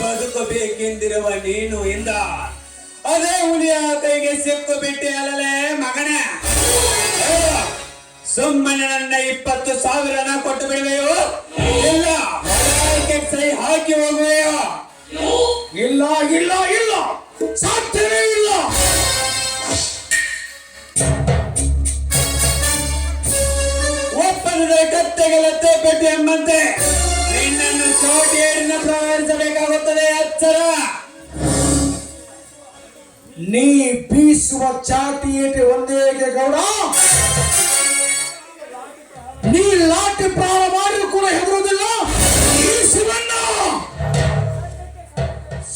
ಬದುಕಬೇಕೆಂದಿರುವ ನೀನು ಇಂದ ಅದೇ ಹುಲಿಯ ಕೈಗೆ ಸಿಕ್ಕು ಬಿಟ್ಟೆ ಅಲ್ಲಲೇ ಮಗನೇ. ಸುಮ್ಮನೆ ನನ್ನ 20,000 ಕೊಟ್ಟು ಬಿಡುವೆಯೋ ಇಲ್ಲ ಸಹಿ ಹಾಕಿ ಹೋಗುವೆಯೋ? ಇಲ್ಲ ಇಲ್ಲ ಇಲ್ಲ, ಸಾಧ್ಯವೇ ಇಲ್ಲ. ಒಪ್ಪಂದದ ಕತ್ತೆಗೆ ಲತ್ತೆ ಪೆಟ್ಟು ಎಂಬಂತೆ ನಿನ್ನನ್ನು ಚೋಟಿಯೇರಿನ ಪ್ರವೇಶಿಸಬೇಕಾಗುತ್ತದೆ. ಎಚ್ಚರ. ನೀ ಬೀಸುವ ಚಾಟಿ ಏಟೆ ಒಂದೇ ಗೌಡ. ನೀ ಲಾಠಿ ಪ್ರಾಣ ಮಾಡಿದ್ರು ಕೂಡ ಹೆದರುವುದಿಲ್ಲ. ಈ ಶಿವಣ್ಣ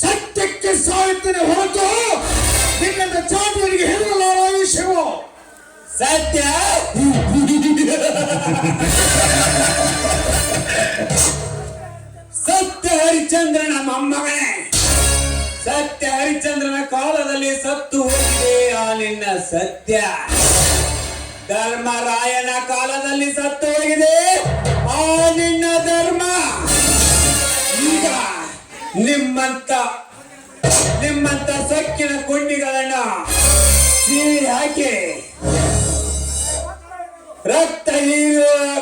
ಸತ್ಯಕ್ಕೆ ಸಾಯುತ್ತೇನೆ ಹೊರತು ನಿನ್ನಂತ ಚಾಟಿಯರಿಗೆ ಹೆದರಲಾರ ಈ ಶಿವ. ಸತ್ಯ ಸತ್ಯ ಹರಿಶ್ಚಂದ್ರನ ಮೊಮ್ಮಗನೇ. ಸತ್ಯ ಹರಿಶ್ಚಂದ್ರನ ಕಾಲದಲ್ಲಿ ಸತ್ತು ಹೋಗಿದೆ ಆ ನಿನ್ನ ಸತ್ಯ. ಧರ್ಮರಾಯನ ಕಾಲದಲ್ಲಿ ಸತ್ತು ಹೋಗಿದೆ ಆ ನಿನ್ನ ಧರ್ಮ. ಈಗ ನಿಮ್ಮಂತ ಸೊಕ್ಕಿನ ಕೊಂಡಿಗಳನ್ನ ಸೀಳಿ ಹಾಕಿ ರಕ್ತ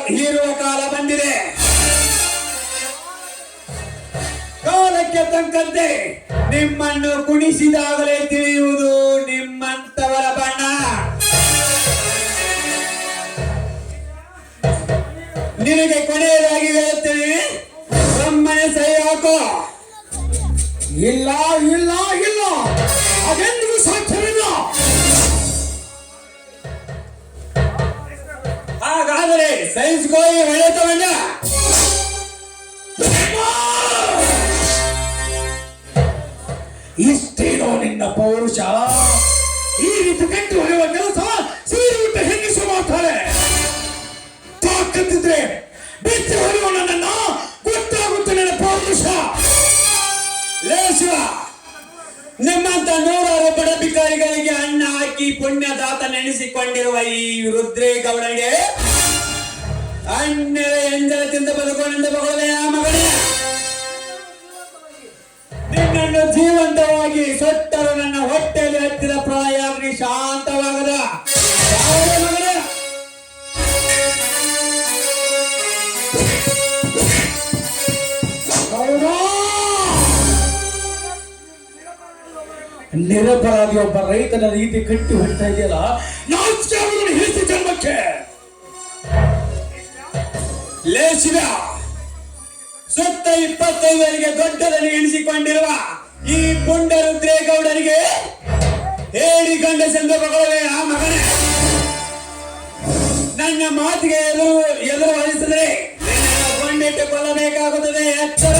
ಹೀರುವ ಕಾಲ ಬಂದಿದೆ. ಕಾಲಕ್ಕೆ ತಕ್ಕಂತೆ ನಿಮ್ಮನ್ನು ಕುಣಿಸಿದಾಗಲೇ ತಿಳಿಯುವುದು ನಿಮ್ಮಂತವರ ಬಣ್ಣ. ನಿನಗೆ ಕೊನೆಯದಾಗಿ ಹೇಳುತ್ತೇನೆ, ಸುಮ್ಮನೆ ಸಹಿ ಹಾಕೋ. ಇಲ್ಲ ಇಲ್ಲ ಇಲ್ಲ, ಅದೆಂದಿಗೂ ಸಾಧ್ಯವಿಲ್ಲ. ಹಾಗಾದರೆ ಸಹಿಸಿಕೊಳ್ಳಿ ಹೊಳೆತವನ್ನ. ಇಷ್ಟೇನೋ ನಿನ್ನ ಪೌರುಷ. ಈ ರೀತಿ ಕಟ್ಟಿ ಹೊಡೆಯುವ ಕೆಲಸ ಸೀರುಟ್ಟ ಹೆಂಗಿಸು ಮಾಡ್ತಾರೆ. ತಾಕತ್ತಿದ್ರೆ ಬಿಚ್ಚಿ ಹೊಡೆಯುವ ನನ್ನನ್ನ ಗೊತ್ತಾಗುತ್ತೆ ನನ್ನ ಪೌರುಷ. ಲೇ ಶಿವ, ನಿಮ್ಮಂತ 100 ಬಡ ಬಿಕಾರಿಗಳಿಗೆ ಅನ್ನ ಹಾಕಿ ಪುಣ್ಯದಾತ ನೆನೆಸಿಕೊಂಡಿರುವ ಈ ರುದ್ರೇಗೌಡನಿಗೆ ಅಣ್ಣರ ಎಂಜಲದಿಂದ ಬದುಕೊಂಡೆಂದು ಬಗಳದೆಯ ಮಗನೇ. ನಿನ್ನನ್ನು ಜೀವಂತವಾಗಿ ಸೊಟ್ಟರು ನನ್ನ ಹೊಟ್ಟೆಯಲ್ಲಿ ಹತ್ತಿದ ಪ್ರಾಯಾಗ್ನಿ ಶಾಂತವಾಗದ ಮಗನೇ. ನಿರಪರಾಧಿ ಒಬ್ಬ ರೈತನ ರೀತಿ ಕಟ್ಟಿ ಹೊಡ್ತಾ ಇದೆಯಲ್ಲ, ನಾಚಿಕೆ ಹಿಡಿಸಿ ಜನ್ಮಕ್ಕೆ. ಲೇ ಶಿವ, ಸುತ್ತ 25 ದೊಡ್ಡದಲ್ಲಿ ಎಣಿಸಿಕೊಂಡಿರುವ ಈ ಪುಂಡ ರುದ್ರೇಗೌಡರಿಗೆ ಹೇಳಿ ಗಂಡಸೆಂದು ಬಗಳವೆ ಆ ಮಗನೇ. ನನ್ನ ಮಾತಿಗೆ ಎದುರು ವಹಿಸಿದ್ರೆ ನಿನ್ನನ್ನು ಕೊಂಡಿಟ್ಟು ಕೊಲ್ಲಬೇಕಾಗುತ್ತದೆ. ಎಚ್ಚರ.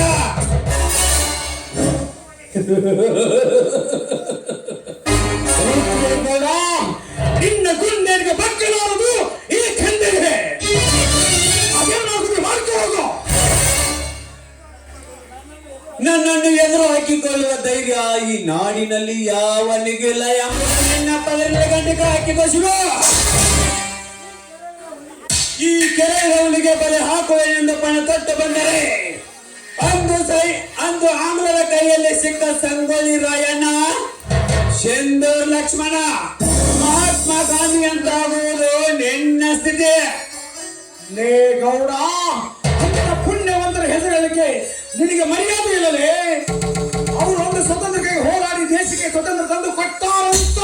ನಿನ್ನ ಗುಂಡೆಗೆ ಬಕ್ಕಲಾರದು ಈ ಖಂಡಿಗೆ. ಅದೇನಾಗುದು ಮಾಡ್ಕೋದು. ನನ್ನನ್ನು ಎದುರು ಹಾಕಿಕೊಳ್ಳುವ ಧೈರ್ಯ ಈ ನಾಡಿನಲ್ಲಿ ಯಾವನಿಗಿಲ್ಲ ಎಂಬುದು ನಿನ್ನ ಪದರಿಂದ ಗಂಟೆಗೆ ಹಾಕಿಕೊಳ್ಳುವ. ಈ ಕೆರೆಗಳಿಗೆ ಬಲೆ ಹಾಕುವೆನೆಂದು ಪಣ ತೊಟ್ಟು ಬಂದರೆ ಅಂದು ಆಂಗ್ಲರ ಕೈಯಲ್ಲಿ ಸಿಕ್ಕ ಸಂಗೊಳ್ಳಿ ರಾಯಣ್ಣ, ಸಿಂಧೂರ್ ಲಕ್ಷ್ಮಣ, ಮಹಾತ್ಮ ಗಾಂಧಿ ಅಂತಾಗುವುದು ನಿನ್ನ ಸ್ಥಿತಿ. ಲೇ ಗೌಡ, ಪುಣ್ಯವಂತರ ಹೆಸರಳಿಕೆ ನಿನಗೆ ಮರ್ಯಾದೆ ಇಲ್ಲಲೇ. ಅವರು ಒಂದು ಸ್ವತಂತ್ರಕ್ಕೆ ಹೋರಾಡಿ ದೇಶಕ್ಕೆ ಸ್ವತಂತ್ರ ತಂದು ಕೊಟ್ಟಾರಂತ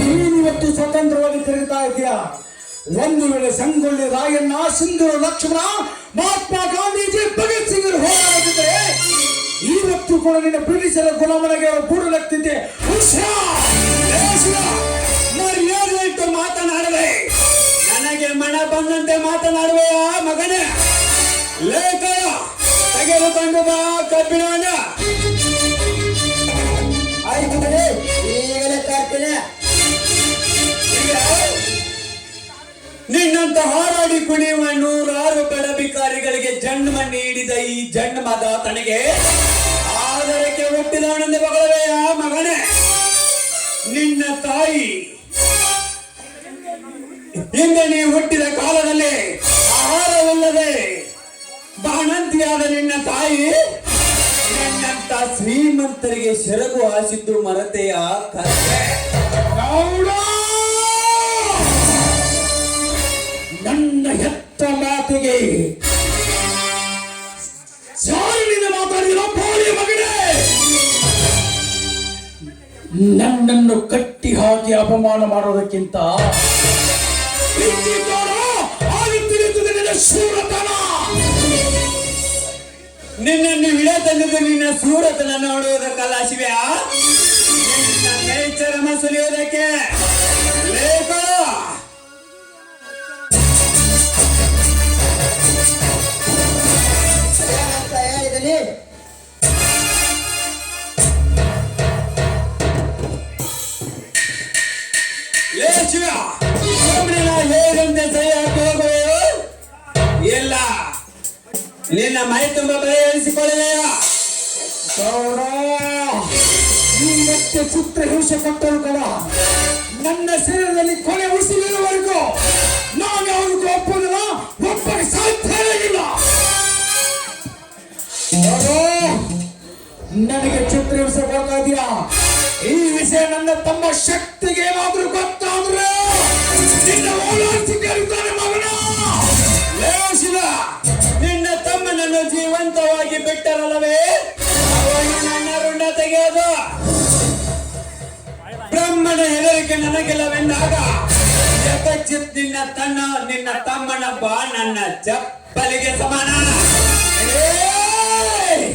ನೀನಿವತ್ತು ಸ್ವತಂತ್ರವಾಗಿ ತಿರುಗುತ್ತಾ ಇದೆಯಾ. ಒಂದು ವೇಳೆ ಸಂಗೊಳ್ಳಿ ರಾಯಣ್ಣ, ಸಿಂಧೂರ ಲಕ್ಷ್ಮಣ, ಮಹಾತ್ಮ ಗಾಂಧೀಜಿ, ಭಗತ್ ಸಿಂಗ್ ಹೋರಾಡುತ್ತಿದ್ದರೆ ಇವತ್ತು ಕೂಡ ನಿನ್ನ ಬ್ರಿಟಿಷರ ಗುಲಾಮನಿಗೆ ಅವರು ಕೂಡಲಾಗ್ತಿದ್ದೆ. ಮರ್ಯಾದೆ ಇಟ್ಟು ಮಾತನಾಡದೆ ನನಗೆ ಮನ ಬಂದಂತೆ ಮಾತನಾಡುವೆಯ ಮಗನೇ. ಲೇಖ ತೆಗೆದುಕೊಂಡು ಬಾ ಕಬ್ಬಿಣವನ್ನ. ಆಯ್ತು ಈಗಲೇ ತರ್ತೀನಿ. ನಿನ್ನಂತ ಹಾರಾಡಿ ಕುಣಿಯುವ 100 ಬಡ ಬಿಕಾರಿಗಳಿಗೆ ಜನ್ಮ ನೀಡಿದ ಈ ಜನ್ಮದಾತನಿಗೆ ಆದರಕ್ಕೆ ಹುಟ್ಟಿದವನೆಂದು ಬಗಳವೆ ಆ ಮಗನೇ. ನಿನ್ನ ತಾಯಿ ಹಿಂದೆ ನೀ ಹುಟ್ಟಿದ ಕಾಲದಲ್ಲಿ ಆಹಾರವಿಲ್ಲದೆ ಬಾಣಂತಿಯಾದ ನಿನ್ನ ತಾಯಿ ನಿನ್ನ ಶ್ರೀಮಂತರಿಗೆ ಸೆರಗು ಹಾಸಿದ್ದು ಮರತೆಯ ಕಥೆ. ಗೌಡ ನನ್ನ ಹೆತ್ತ ಮಾತಿಗೆ ಸಾಲಿನಿಂದ ಮಾತಾಡಿದ ಪೋಳಿ ಮಗನೇ, ನನ್ನನ್ನು ಕಟ್ಟಿ ಹಾಕಿ ಅಪಮಾನ ಮಾಡೋದಕ್ಕಿಂತ ನಿನ್ನ ಶೂರತನ. ನಿನ್ನನ್ನು ವಿಳೆ ತಂದಿದ್ದು ನಿನ್ನ ಸೂರತನ ನೋಡುವುದಕ್ಕಲ್ಲ ಶಿವ್ಯ, ನಿನ್ನ ಕೈ ಚರ್ಮ ಸುಲಿಯುವುದಕ್ಕೆ. ಲೇಖ ಏನಂತ ಹೇಳಿದನಿ? ಲೇ ಶಿವ, ಸುಮ್ಮನೆ ನಾ ಹೇಗಂತೆ ಸೈ ಹಾಕಿ ಹೋಗುವೆಯೋ ಇಲ್ಲ ನಿನ್ನ ಮೈ ತುಂಬ ಬಯಸಿಕೊಳ್ಳಲೆಯ. ಗೌಡ, ಈ ಮತ್ತೆ ಚಿತ್ರ ಹಿಂಸೆ ಕೊಟ್ಟರು ಕಡ ನನ್ನ ಶರೀರದಲ್ಲಿ ಕೊನೆ ಉಸಿರಿರುವವರೆಗೂ ನಾನು ಅವ್ರಿಗೆ ಒಪ್ಪೋದಿಲ್ಲ, ಒಪ್ಪಕ್ಕೆ ಸಾಧ್ಯವೇ ಇಲ್ಲ. ನನಗೆ ಚಿತ್ರ ಹಿಂಸೆ ಕೊಡ್ತಾ ಇದೀಯಾ? ಈ ವಿಷಯ ನನ್ನ ತಮ್ಮ ಶಕ್ತಿಗೆ ಏನಾದ್ರೂ ಗೊತ್ತಾದ್ರೆ ನಿನ್ನ ಓಲಾಡ್ಸಿ ಕರೀತಾನೆ ಮಗನ. ಲೇ ಶಿವ, ನಿನ್ನ ತಮ್ಮನನ್ನು ಜೀವಂತವಾಗಿ ಬಿಟ್ಟರಲ್ಲವೇ, ಅವನು ನನ್ನ ಋಣ ತೆಗೆಯೋದು. ಬ್ರಹ್ಮನ ಹೆದರಿಕೆ ನನಗಿಲ್ಲವೆಂದಾಗ ಜಗಜ್ಜಿತ್ ನಿನ್ನ ತಮ್ಮನ ಬಾ ನನ್ನ ಚಪ್ಪಲಿಗೆ ಸಮಾನ. ಏಯ್!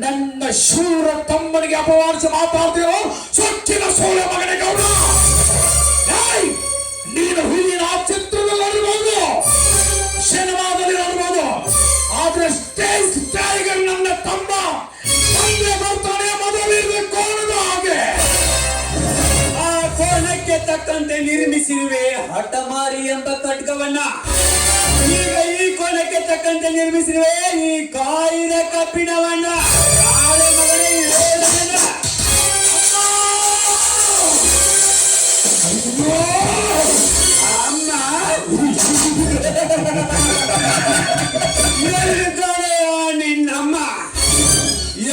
ನನ್ನ ಶೂರ ತಮ್ಮನಿಗೆ ಅಪಮಾನಿಸಿ ಮಾತಾಡ್ತೀರೋ ಸೊಕ್ಕಿನ ಸೋಳೆ ಮಗನೇ ಗೌಡ. ಏಯ್! ನೀನು ಹುಲಿನ ಚಿತ್ರದಲ್ಲಿ ನೋಡಬಹುದು, ಸಿನಿಮಾದಲ್ಲಿ ನೋಡಬಹುದು, ಆದ್ರೆ ಸ್ಟೇಜ್ ಟೈಗರ್ ನನ್ನ ತಮ್ಮ ತಂದೆ ಬರ್ತಾನೆ ಮೊದಲಿರುವ ಕೋಣದ ಹಾಗೆ. ಆ ಕೋಣಕ್ಕೆ ತಕ್ಕಂತೆ ನಿರ್ಮಿಸಿರುವೆ ಹಠಮಾರಿ ಎಂಬ ಖಡ್ಗವನ್ನ. ಈಗ ಈ ಕೋಣಕ್ಕೆ ತಕ್ಕಂತೆ ನಿರ್ಮಿಸಿರುವೆ ಈ ಕಾಯಿದ ಕಬ್ಬಿಣವನ್ನ. ನಾಳೆ ಮಗನೇ ಹೇಳೋದನ್ನ. ಅಮ್ಮ ಎಲ್ಲಿದ್ದಾನೆಯೋ ನಿನ್ನಮ್ಮ,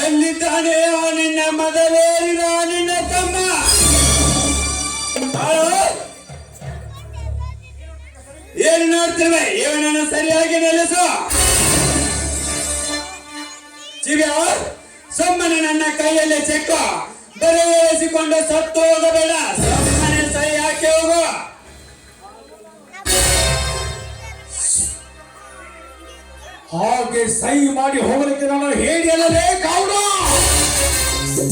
ಎಲ್ಲಿದ್ದಾನೆಯೋ ನಿನ್ನ ಮೊದಲೇರಿದ ನಿನ್ನ ತಮ್ಮ. ಹಲೋ, ಏನು ನೋಡ್ತಿರುವೆ? ಇವನನ್ನು ಸರಿಯಾಗಿ ನಿಲ್ಲಿಸು. ಚಿವ್ಯ, ಸುಮ್ಮನೆ ನನ್ನ ಕೈಯಲ್ಲಿ ಚೆಕ್ಕು ಬರೆಯಿಸಿಕೊಂಡು ಸತ್ತು ಹೋಗಬೇಡ. ಸುಮ್ಮನೆ ಸೈ ಹಾಕಿ ಹೋಗು. ಹಾಗೆ ಸೈ ಮಾಡಿ ಹೋಗಲಿಕ್ಕೆ ನಾನು ಹೇಳಿಯಲ್ಲೇ ಗೌಡ,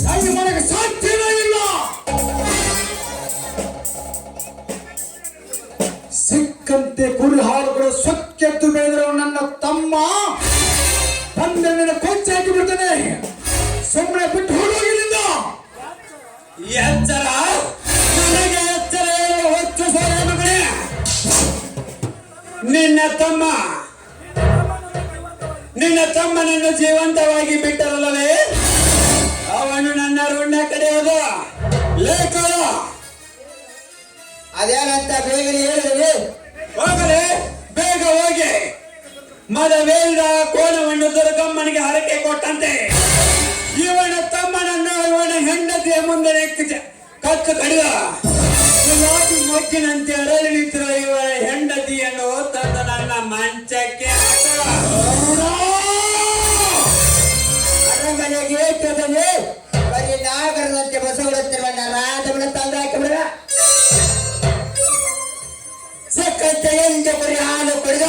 ಸೈ ಮಾಡಕ್ಕೆ ಸಾಧ್ಯವೇ ಇಲ್ಲ. ಸಿಕ್ಕಂತೆ ಕುರಿ ಹಾಡುಗಳು ಸೊಕ್ಕೆದ್ದು ಬೆಳೆದಿರೋ ನನ್ನ ತಮ್ಮ ಬಂದ ನಿನ್ನ ಕೊಂಚ ಹಾಕಿ ಬಿಡ್ತಾನೆ. ಸುಮ್ಮನೆ ಬಿಟ್ಟು ಹೋಗಿಲ್ಲಿಂದ. ಎಚ್ಚರ, ನನಗೆ ಎಚ್ಚರ ಹೇಳುವ ಹೊತ್ತು ಸೋರೆ ಮಗನೇ. ನಿನ್ನ ತಮ್ಮನನ್ನು ಜೀವಂತವಾಗಿ ಬಿಟ್ಟರಲ್ಲವೇ, ಅವನು ನನ್ನ ಋಣ ಕಡೆಯೋದು. ಲೇಖ ಅದೇನಂತ ಬೇಗನೆ ಹೇಳಿದನಿ? ಹೋಗಲೇ, ಬೇಗ ಹೋಗಿ. ಮದವೇರಿದ ಕೋಣವನ್ನು ದುರ್ಗಮ್ಮನಿಗೆ ಹರಕೆ ಕೊಟ್ಟಂತೆ ಇವನ ತಮ್ಮನನ್ನು ಇವನ ಹೆಂಡತಿಯ ಮುಂದೆ ಕತ್ತು ಕಡಿದ. ಮೊಗ್ಗಿನಂತೆ ಅರಳಿ ನಿಂತಿರುವ ಇವರ ಹೆಂಡತಿಯನ್ನು ತಂದು ನನ್ನ ಮಂಚಕ್ಕೆ ಅರಮನೆಗೆ ಏಕದಲ್ಲಿ ಬರೀ ನಾಗರದಂತೆ ಬಸವಡುತ್ತಿರುವ ರಾಧವನ ತಂದು ಹಾಕಿಬಿಡ. ಸಕ್ಕಂತೆ ಎಂದು ಬರೀ ಹಾಲು ಕುಡಿದ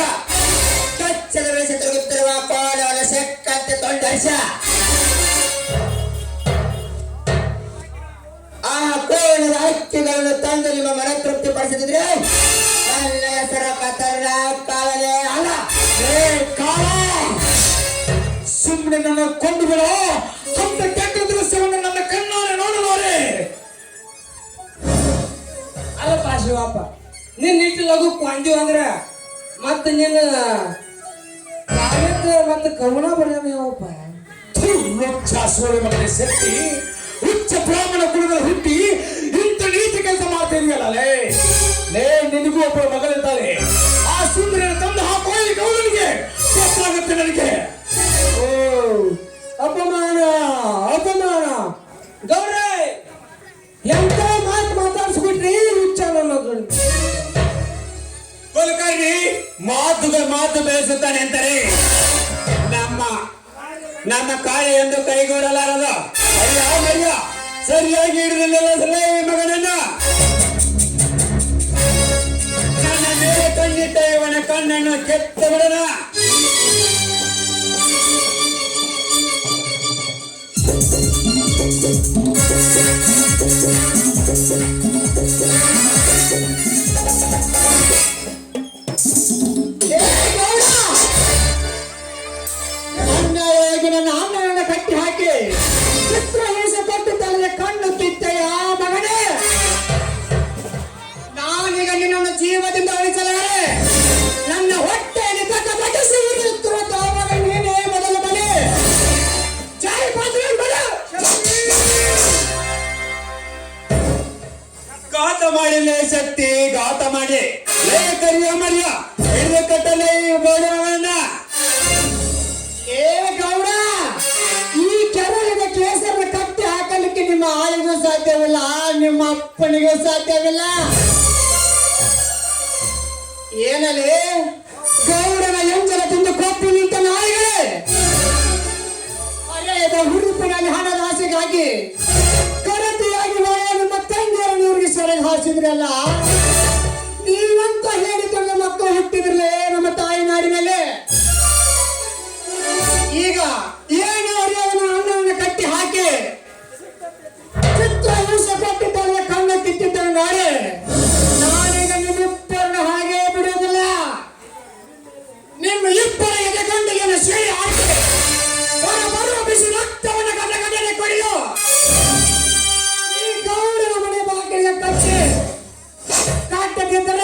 ಕಚ್ಚದ ಬೆಳೆಸಿ ತಿರುಗುತ್ತಿರುವ ಕೋಣವನ್ನು ಸಕ್ಕಂತೆ ತೊಂಡರಿಸ. ಆ ಕೋಣದ ಹಕ್ಕಿಗಳನ್ನು ತಂದು ನಿಮ್ಮ ಮನ ತೃಪ್ತಿ ಪಡಿಸಿದ್ರೆ ನನ್ನ ಹೆಸರ ಕತರ ಕಾಲನೇ ಅಲ್ಲ. ಸುಮ್ಮನೆ ನನ್ನ ಕೊಂಡು ಬಿಡೋ. ಅಂತ ಕೆಟ್ಟ ದೃಶ್ಯವನ್ನು ನನ್ನ ಕಣ್ಣಾರೆ ನೋಡಲಾರೆ. ಅಲ್ಲಪ್ಪ ಶಿವಪ್ಪ, ನಿನ್ನ ಇಟ್ಟು ಲಘು ಕೊಂದಿವ್ ಅಂದ್ರ ಮತ್ತ ನಿನ್ನ ಮತ್ತೆ ಕವನ ಬರ್ಯಾವಪ್ಪ. ಸೋಳೆ ಮಗನೇ ಶಕ್ತಿ, ಉಚ್ಚ ಬ್ರಾಹ್ಮಣ ಕುಲದ ಹುಟ್ಟಿ ಇಂಥ ನೀತಿ ಕೆಲಸ ಮಾಡ್ತಾ ಇದೆಯಲ್ಲ. ಲೇ ನಿನಗೂ ಒಬ್ಬ ಮಗಳಿದ್ದಾಳೆ. ಆ ಸುಂದರಿಯನ್ನು ತಂದು ಹಾಕೋ ಈ ಗೌಡನಿಗೆ ಗೊತ್ತಾಗುತ್ತೆ ನನಗೆ. ಓ ಅಪಮಾನ ಮಾತು ಬೆಳೆಸುತ್ತಾನೆ ಅಂತಾರೆ ನಮ್ಮ ಕಾರ್ಯ ಎಂದು ಕೈಗೂಡಲಾರದು. ಮರ್ಯ ಸರಿಯಾಗಿ ಹಿಡಿದಿಲ್ಲ ಮಗನನ್ನ. ನನ್ನ ಮೇಲೆ ಕಣ್ಣಿಟ್ಟ ಇವನ ಕಣ್ಣನ್ನು ಕೆತ್ತ ಬಿಡೋಣ. ಅನ್ಯಾಯವಾಗಿ ನನ್ನ ಅಣ್ಣನನ್ನು ಕಟ್ಟಿ ಹಾಕಿ ಚಿತ್ರ ಹಿಂಸೆ ಕೊಟ್ಟು ತಲೆಯ ಕಣ್ಣು ಕಿತ್ತೆಯ ಮಗನೇ. ನಾನೀಗ ನಿನ್ನನ್ನು ಜೀವದಿಂದ ಅಳಿಸಲಾರೆ. ನನ್ನ ಹೊಟ್ಟೆಯಲ್ಲಿ ತಕ್ಕ ಬಡಿಸಿ ಇರುತ್ತಿರುವ ಮಗ ನೀನೇ ಮೊದಲ ಬಲೆ. ಜೈ ಬಜರಂಗ್ ಬಲ. ಘಾತ ಮಾಡಿಲ್ಲ ಶಕ್ತಿ, ಘಾತ ಮಾಡಿ ಲೇ ಕರಿಯ ಮರ್ಯ ಹಿಡಿದು ಕಟ್ಟಲೇ ಬೋಡವನ್ನ. ಏ ಗೌಡ, ಈ ಕೆರಳಿದ ಕೇಸರನ್ನು ಕಟ್ಟಿ ಹಾಕಲಿಕ್ಕೆ ನಿಮ್ಮ ಆಳಿಗೂ ಸಾಧ್ಯವಿಲ್ಲ, ನಿಮ್ಮ ಅಪ್ಪನಿಗೂ ಸಾಧ್ಯವಿಲ್ಲ. ಏನಲ್ಲಿ ಗೌಡನ ಎಂಜಲ ತಿಂದು ಕೊಪ್ಪು ನಿಂತ ನಾಯಿಗಳೇ, ಅರೆಯದ ಹುರುಪಿನಲ್ಲಿ ಹಣದ ಆಸೆಗಾಗಿ ಕರತೆಯಾಗಿ ನಿಮ್ಮ ತಂಗಿಯರನ್ನು ಇವ್ರಿಗೆ ಸೆರೆಗೆ ಹಾಸಿದ್ರಲ್ಲ. ನೀವಂತ ಹೇಳಿಕೊಂಡು ಮಕ್ಕಳು ಹುಟ್ಟಿದ್ರಲೇ ನಮ್ಮ ತಾಯಿ ನಾಡಿನಲ್ಲಿ. ಈಗ ಏನು ಅರಿಯವನ ಅಣ್ಣವನ್ನು ಕಟ್ಟಿ ಹಾಕಿ ಚಿತ್ರ ಹಿಂಸೆ ಕೊಟ್ಟಿದ್ದ ಕಣ್ಣ ಕಿತ್ತಿದ್ದ ನಾಳೆ ನಾನೀಗ ನಿಮ್ಮಿಬ್ಬರನ್ನ ಹಾಗೆ ಬಿಡುವುದಿಲ್ಲ. ನಿಮ್ಮ ಇಬ್ಬರ ಎದೆಗಂಡಿಗೆಯನ್ನು ಸೇರಿ ಹಾಕಿ ಬರುವ ಬಿಸಿ ರಕ್ತವನ್ನು ಗಡ್ಡೆ ಕೊಡಿಯೋ. ಈ ಗೌಡನ ಮನೆ ಬಾಗಿಲಿಗೆ ಕಚ್ಚಿ ಕಾಟದಿದ್ದರ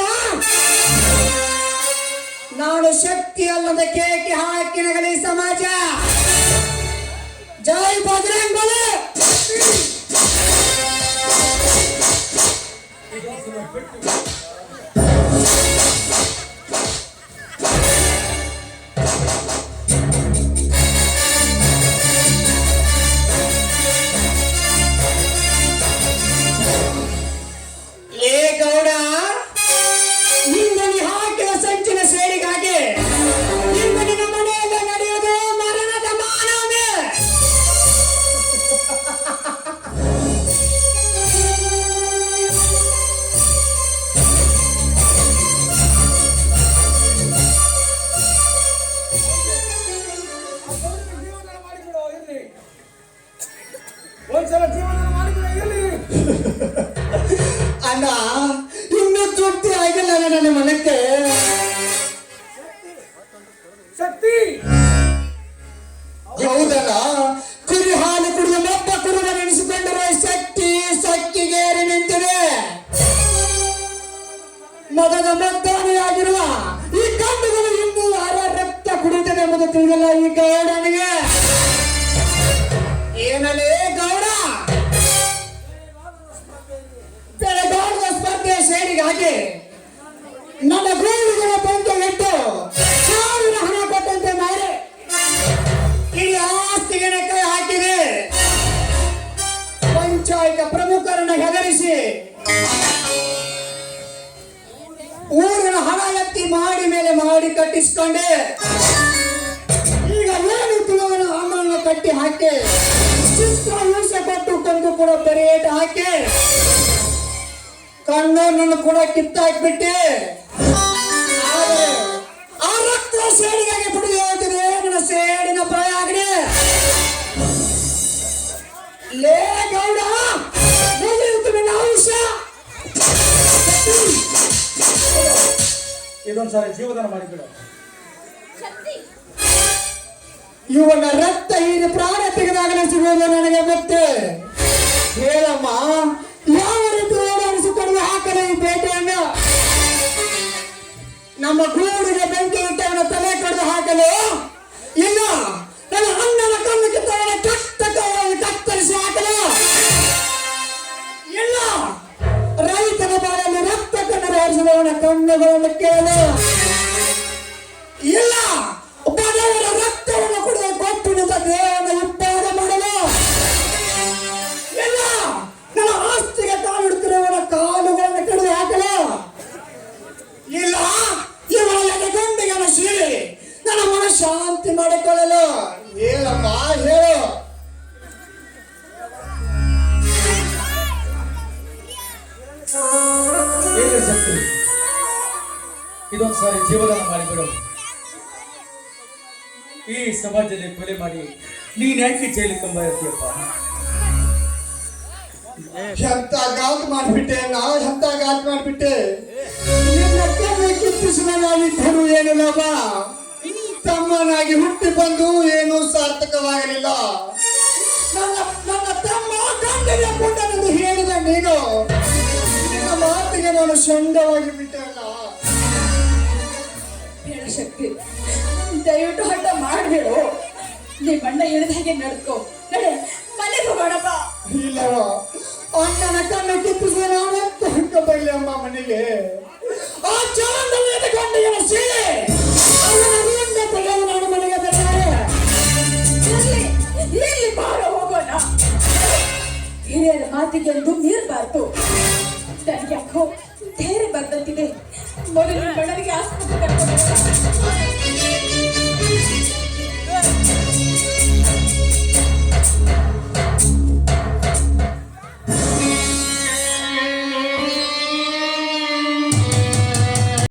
ನಾನು ಶಕ್ತಿ ಅಲ್ಲದ ಕೇಕೆ ಹಾಕಿ ನಗಲಿ ಸಮಾಜ. ಜೈ ಬಜರಂಗ್ ಬಲ. ಏ ಗೌಡ, ನಿನ್ನ ಹಾಕಿದ ಸಂಚಿನ ಸೇರಿಗಾಗಿ ನಿಮ್ಮ ನಿನ್ನ ಮನೆಯಲ್ಲಿ ನಡೆಯುವುದು ಮರಣದ ಮಾನವೇ. ಒಂದ್ಸಲ ಜೀವನ ಮಾಡಿದ್ರೆ ಇರಲಿ. ಅಣ್ಣ, ಇನ್ನೂ ತೃಪ್ತಿ ಆಗಿಲ್ಲ ನನ್ನ ಮನಕ್ಕೆ. ಶಕ್ತಿ ಹೌದಲ್ಲ, ಕುರಿ ಹಾಲು ಕುಡಿದು ಮಬ್ಬ ಕುರುಡ ನೆನೆಸಿಕೊಂಡಿರುವ ಶಕ್ತಿ ಸಕ್ಕಿಗೇರಿ ನಿಂತಿದೆ. ಮಗದ ಮದ್ದಾನೆಯಾಗಿರುವ ಈ ಕಣ್ಣುಗಳು ಇನ್ನೂ ಯಾರ ರಕ್ತ ಕುಡಿತದೆ ಎಂಬುದು ತಿಳಿದಿಲ್ಲ ಈ ಗೌಡನಿಗೆ. ಏನಲ್ಲೇ ಗೌಡ, ಬೆಳಗಾವಿಯ ಸ್ಪರ್ಧೆ ಸೇರಿಗಾಗಿ ನನ್ನ ಗೂಡುಗಳ ಬಂದು ಇಟ್ಟು ಸಾವಿರ ಹಣ ಕೊಟ್ಟಂತೆ ಮಾಡಿ ಇಡೀ ಆಸ್ತಿಗೆ ಕೈ ಹಾಕಿದೆ. ಪಂಚಾಯತ್ ಪ್ರಮುಖರನ್ನು ಹೆದರಿಸಿ ಊರಿನ ಹಣ ಎತ್ತಿ ಮಾಡಿ ಮೇಲೆ ಮಾಡಿ ಕಟ್ಟಿಸಿಕೊಂಡೆ. ಈಗ ಏನು ತುಳುವನ ಅಮ್ಮನ ಕಟ್ಟಿ ಹಾಕಿ ಚಿತ್ರ ಹಿಂಸೆ ಕೊಟ್ಟು ಕೊಂದು ಕೂಡ ಬೆರೆಯೇಟ ಹಾಕಿ ಕಣ್ಣನ್ನು ಕೂಡ ಕಿತ್ತಾಕ್ಬಿಟ್ಟೆ. ಆ ರಕ್ತ ಸೇಡಿಗಾಗಿ ಬಿಡಿ ಹೋಗ್ತಿದೆ ನನ್ನ ಸೇಡಿನ ಪ್ರಯಾಗಣೆ. ಲೇ ಗೌಡ, ಮುಗಿಯಿತು ನನ್ನ ಅಂಶ. ಇದೊಂದ್ಸಾರಿ ಜೀವದಾನ ಮಾಡಿಬಿಡು. ಇವನ ರಕ್ತ ಹೀರಿ ಪ್ರಾಣ ತೆಗೆದಾಗಲೇ ಸಿಗುವುದು ನನಗೆ ಗೊತ್ತು. ಹೇಳಮ್ಮ, ಯಾವ ರೀತಿ ಓಡಾಡಿಸಿಕೊಂಡು ಹಾಕಲು ಈ ಬೇಟೆಯನ್ನ? ನಮ್ಮ ಗೂಡಿಗೆ ಬೆಂಕಿ ಇಟ್ಟವನ ತಲೆ ಕಡಿದು ಹಾಕಲು ಇಲ್ಲ, ನನ್ನ ಅಣ್ಣನ ಕಣ್ಣು ಕಿತ್ತವನ ಕಟ್ಟ ಕೈಯನ್ನು ಕತ್ತರಿಸಿ ಹಾಕಲು ಇಲ್ಲ, ರೈತನ ಬಾಳಲ್ಲಿ ರಕ್ತ ಕಣ್ಣು ಹರಿಸಿದವನ ಕಣ್ಣುಗಳನ್ನು ಕೇಳಲು ಇಲ್ಲ, ಬಡವರ ರಕ್ತವನ್ನು ಕುಡಿದ ಕೊಪ್ಪಿನಿಂದ ದೇಹವನ್ನು ಉಪ್ಪಾದ ಮಾಡಲು ಇಲ್ಲ, ನನ್ನ ಆಸ್ತಿಗೆ ಕಾಲಿಡುತ್ತಿರುವವನ ಕಾಲುಗಳನ್ನು ಕಡಿದು ಹಾಕಲು ಇಲ್ಲ, ಇವಳ ಗಂಡಿಗನ ಸೀರೆ ಇದೊಂದು ಸಾರಿ ಜೀವದಾನ ಮಾಡಿಬಿಡು. ಈ ಸಮಾಜದಲ್ಲಿ ಕೊಲೆ ಮಾಡಿ ನೀನ್ ಯಾಕೆ ಜೈಲಿಗೆ ಕಂಬ ಇರ್ತೀಯಪ್ಪ? ಎಂತ ಗಾತ್ ಮಾಡ್ಬಿಟ್ಟೆ ನಾ, ಎಂತ ಗಾತ್ ಮಾಡ್ಬಿಟ್ಟೆ. ನಿನ್ನ ಕಣ್ಣು ಕಿತ್ತಿಸಿದನಾಗಿದ್ದರೂ ಏನು ಲಾಭ? ತಮ್ಮನಾಗಿ ಹುಟ್ಟಿ ಬಂದು ಏನೂ ಸಾರ್ಥಕವಾಗಲಿಲ್ಲ. ನನ್ನ ನನ್ನ ತಮ್ಮ ಗಂಡನ ಪುಟ್ಟನೆಂದು ಹೇಳಿದ ನೀನು, ನಿನ್ನ ಮಾತಿಗೆ ನಾನು ಶಂಡವಾಗಿ ಬಿಟ್ಟೆ ಅಲ್ಲ. ಬೇಡ ಶಕ್ತಿ, ದಯವಿಟ್ಟು ಹಠ ಮಾಡಬೇಡು. ನಿಮ್ಮ ಅಣ್ಣ ಹೇಳಿದ ಹಾಗೆ ನಡ್ಕೋ. ನಡೆ ಮನೆಗೆ ಹೋಗೋಣಪ್ಪ. ಇಲ್ಲವ, ಅಣ್ಣನ ಕಣ್ಣು ಕಿತ್ತಿಸಿದ ನಾನೆಂತ ಹುಟ್ಟ ಬರಲಿ ಅಮ್ಮ ಮನೆಗೆ. ಆ ಚಾಂದನಿಯದ ಗಂಡಿನ ಸೀರೆ ಅವನ ಗುಂಡ ತೆಗೆದು ನಾನು ಮನೆಗೆ ಬರ್ತಾರೆ. ಇಲ್ಲಿ ಬಾರ ಹೋಗೋಣ. ಹಿರಿಯರ ಮಾತಿಗೆ ಒಂದು ಮೀರಬಾರ್ದು. ನನಗೆ ಯಾಕೋ ಧೈರ್ಯ ಬರ್ದಂತಿದೆ. ಮೊದಲು ಬಣ್ಣನಿಗೆ ಆಸ್ಪತ್ರೆ ಕರ್ಕೊಂಡು